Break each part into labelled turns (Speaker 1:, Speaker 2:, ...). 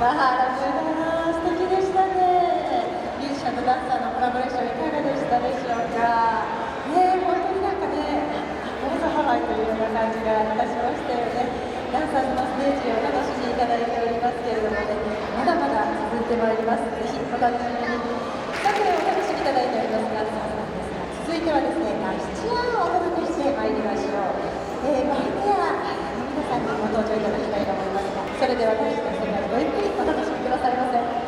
Speaker 1: ラブー素敵でしたね。ミュージシャンとダンサーのコラボレーションいかがでしたでしょうか。本当になんかね、これぞハワイというような感じがいたしましたよね。ダンサーズのステージを楽しんでいただいておりますけれどもね、まだまだ続いてまいります。ぜひお楽しみに。さてお楽しみいただいておりますが、続いてはですね、七夜をお届けしてまいりましょう。バイデア皆さんにご登場いただきたいと思いますが、それでは私の世界ごゆっくりお楽しみくださいませ。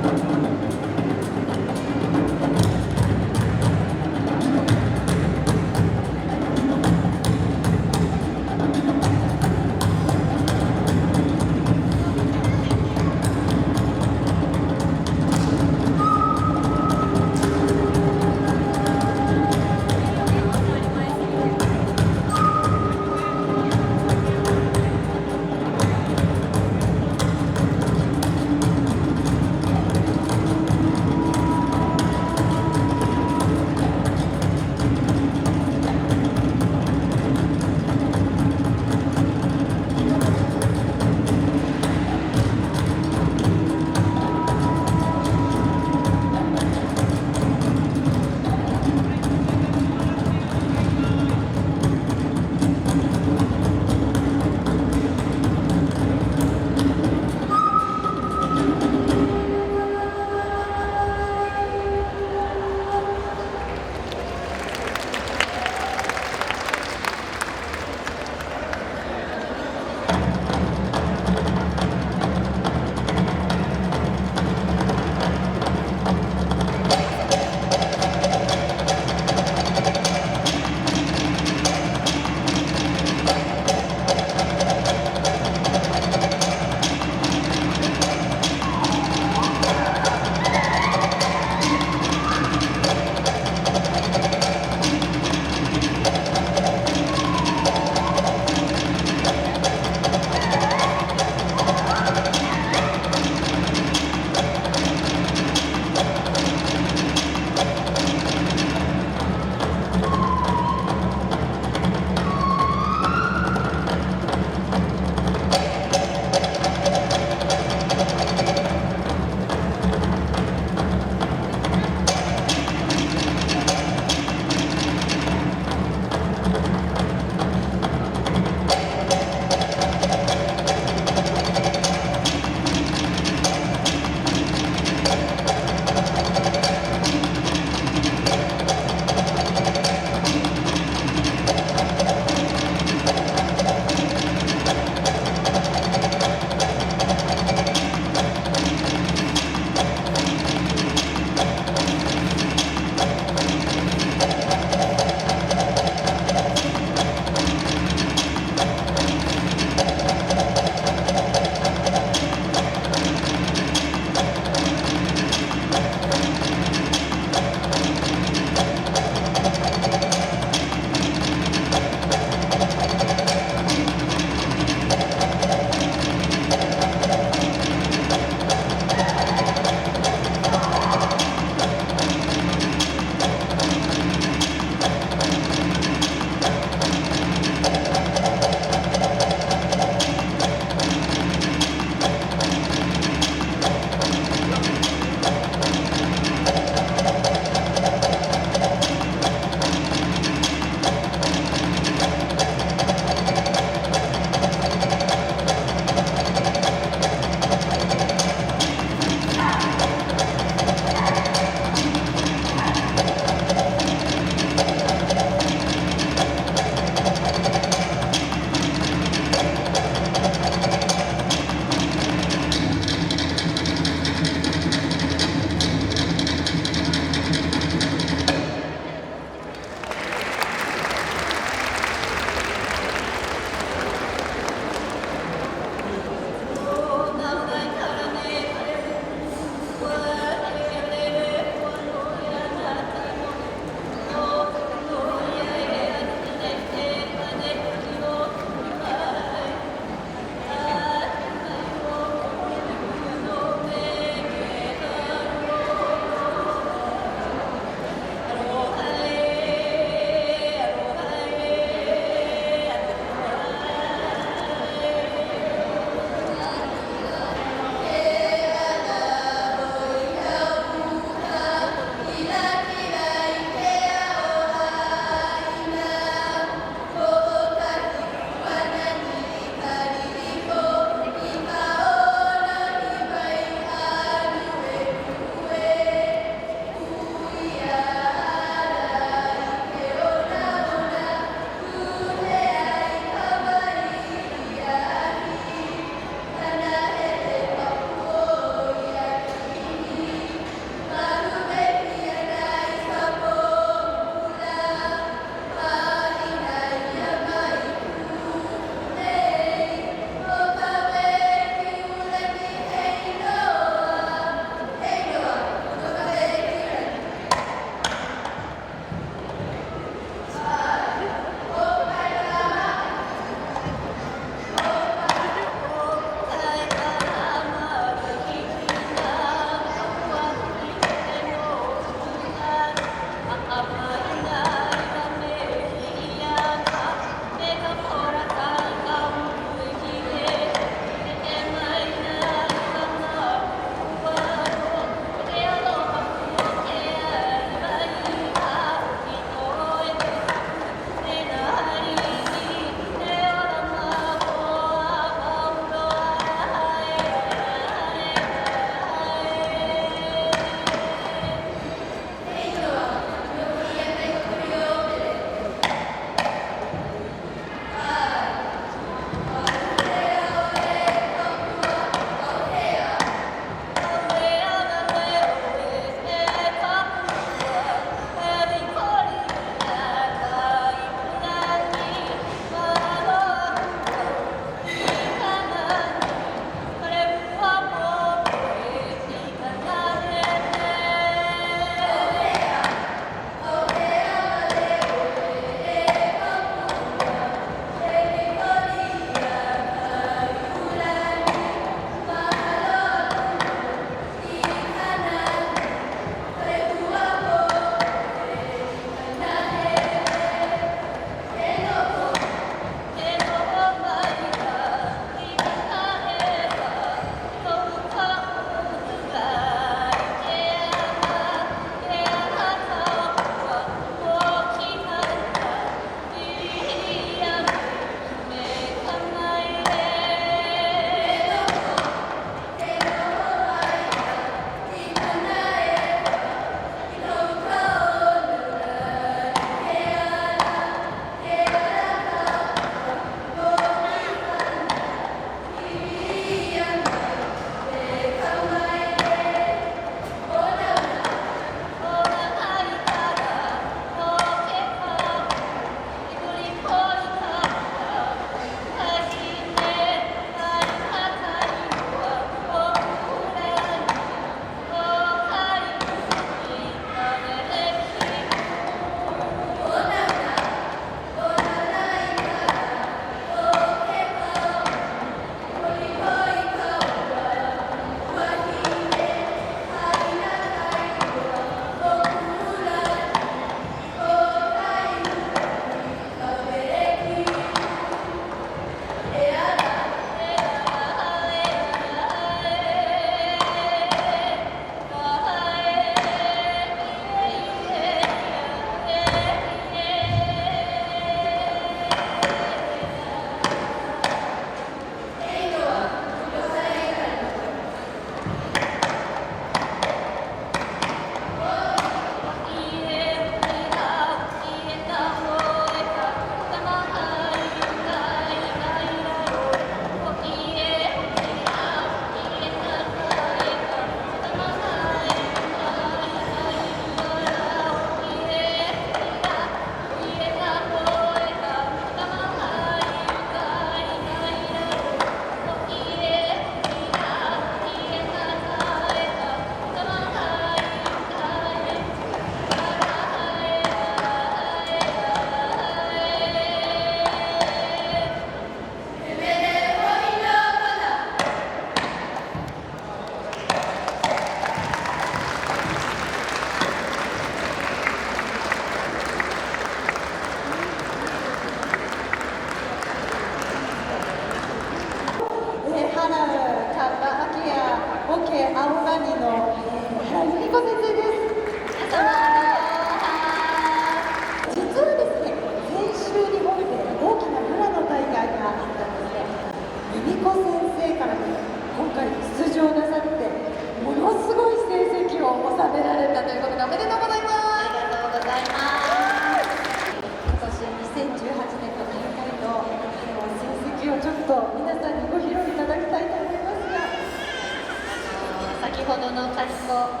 Speaker 2: ほどのカジコ、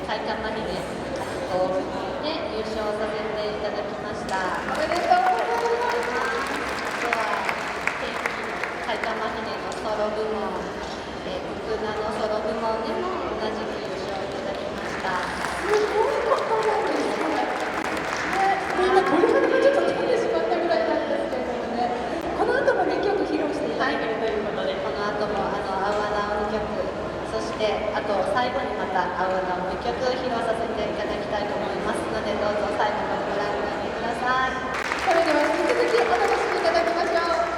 Speaker 2: カイカマヒネカジコで優勝させていただきました。
Speaker 1: おめでとうございます。
Speaker 2: あとはカイカマヒネのソロ部門、ククナのソロ部門でも同じく優勝いただきました。
Speaker 1: すごいことなんですね。みんな鳥肌がちょっと飛んでしまったぐらいなんですけれどもね。この後も2曲披露していただけるということで、
Speaker 2: この後もアウアナオ2曲、そしてあと最後にまたアウアナオ1曲披露させていただきたいと思いますので、どうぞ最後までご覧になってください。
Speaker 1: それでは引き続きお楽しみいただきましょう。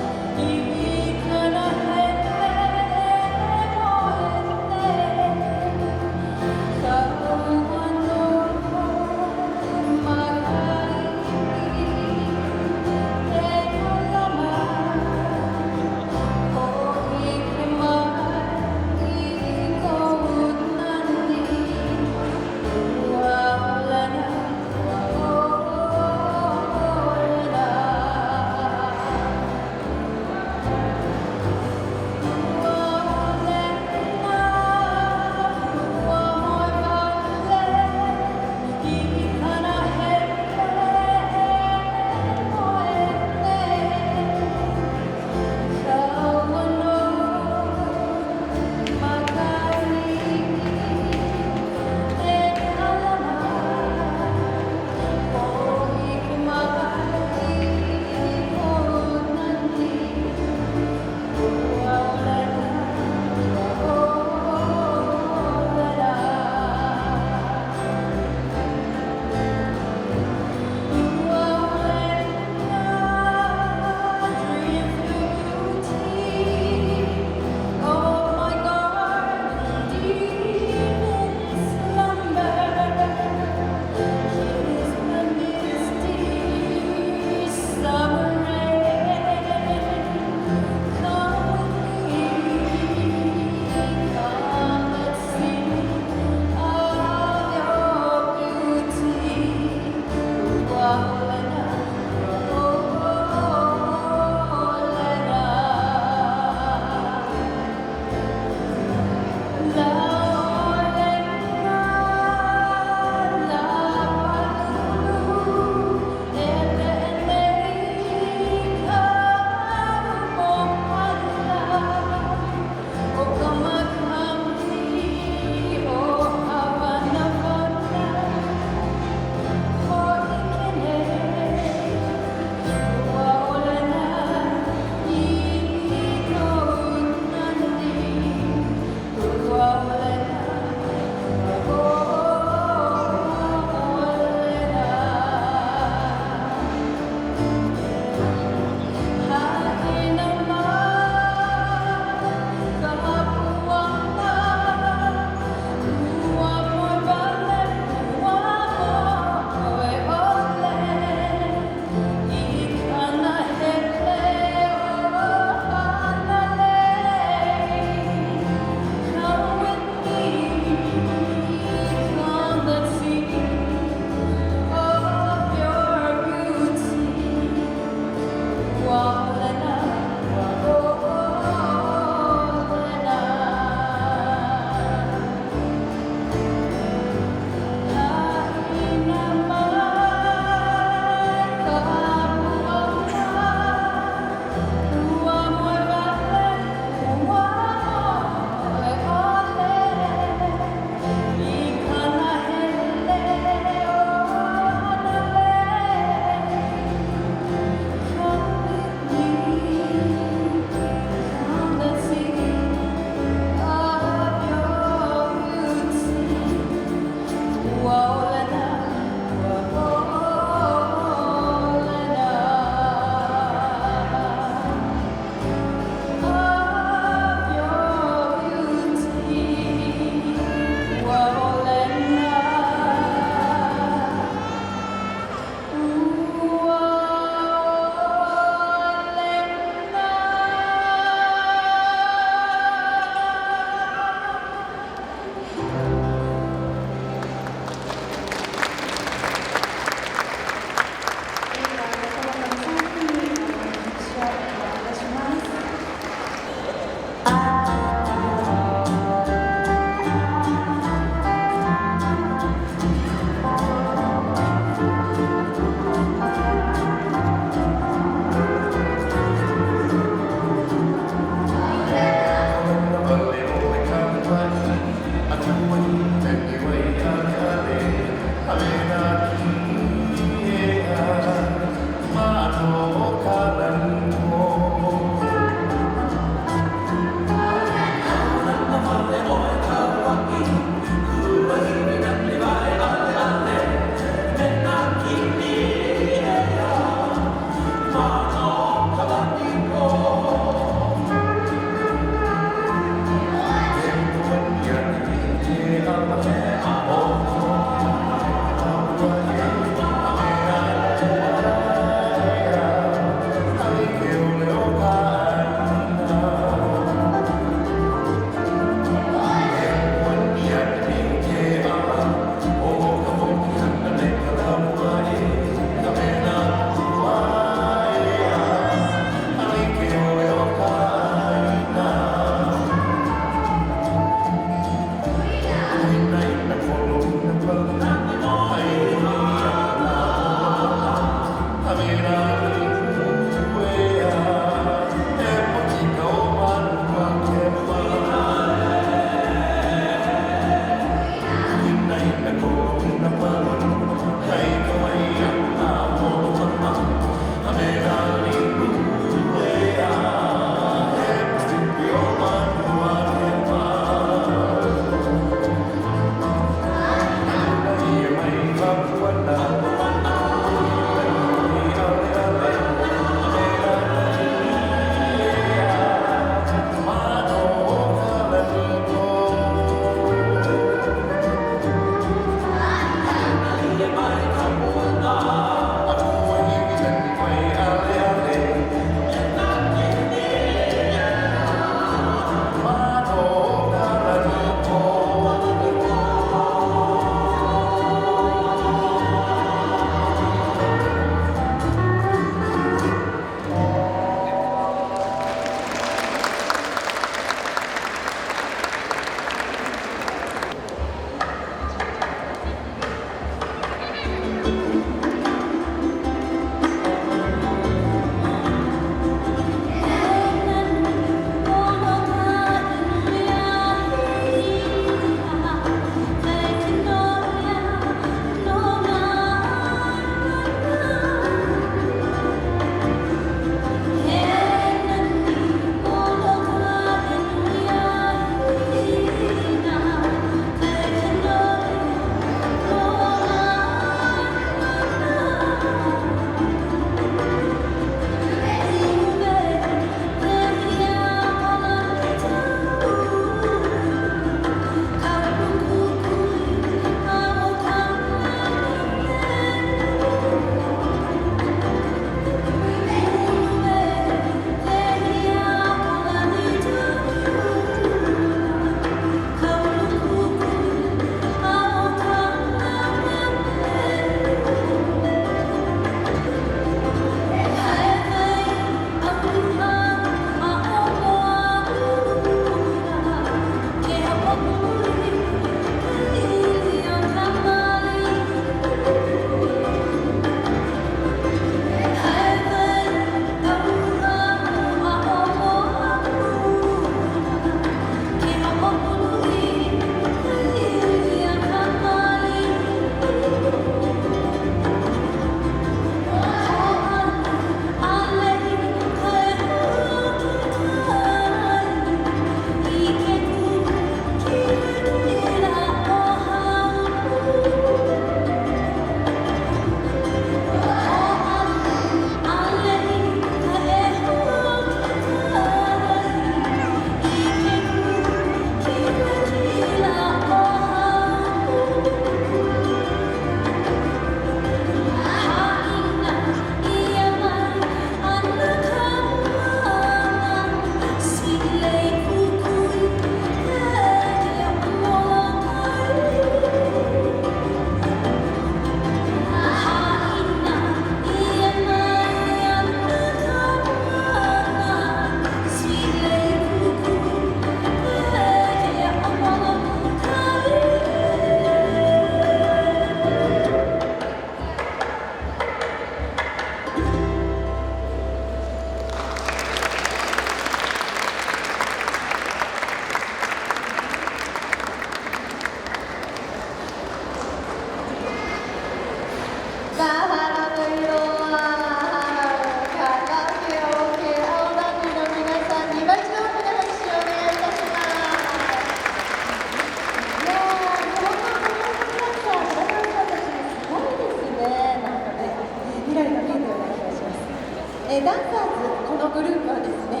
Speaker 1: ダンサーズ、このグループはですね、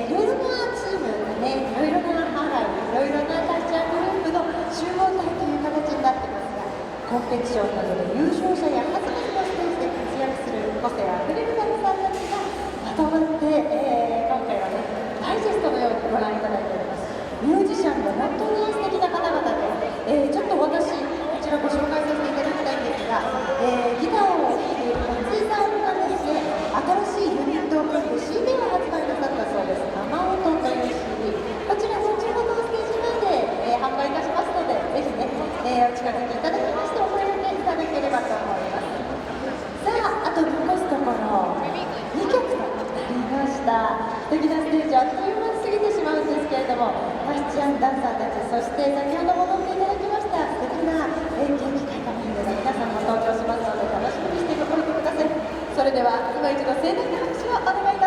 Speaker 1: いろいろなチーム、いろいろなハライ、いろいろなカルチャーグループの集合体という形になってますが、コンペティションなどで優勝者や数々のステージで活躍する個性あふれるダンサーたちがまとまって、今回はね、ダイジェストのようにご覧いただいております。ミュージシャンも本当に素敵な方々で、ちょっと私、こちらご紹介させていただきたいんですが、ギターを弾いている松井さんがですね、新しいユニットを組んで CD を発売なさったそうです。生音という CD。こちら後ほどステージ前で、販売いたしますので、ぜひね、お近づきいただきましてお声掛けいただければと思います。さあ、あと残すところ2曲となりました。素敵なステージあっという間に過ぎてしまうんですけれども、マスチャンダンサーたち、そして先ほど戻っていただきました素敵な元気開花メンバーの皆さんも登場しますので楽しみにしておいてください。それでは今一度盛大な拍手をお願いいたします。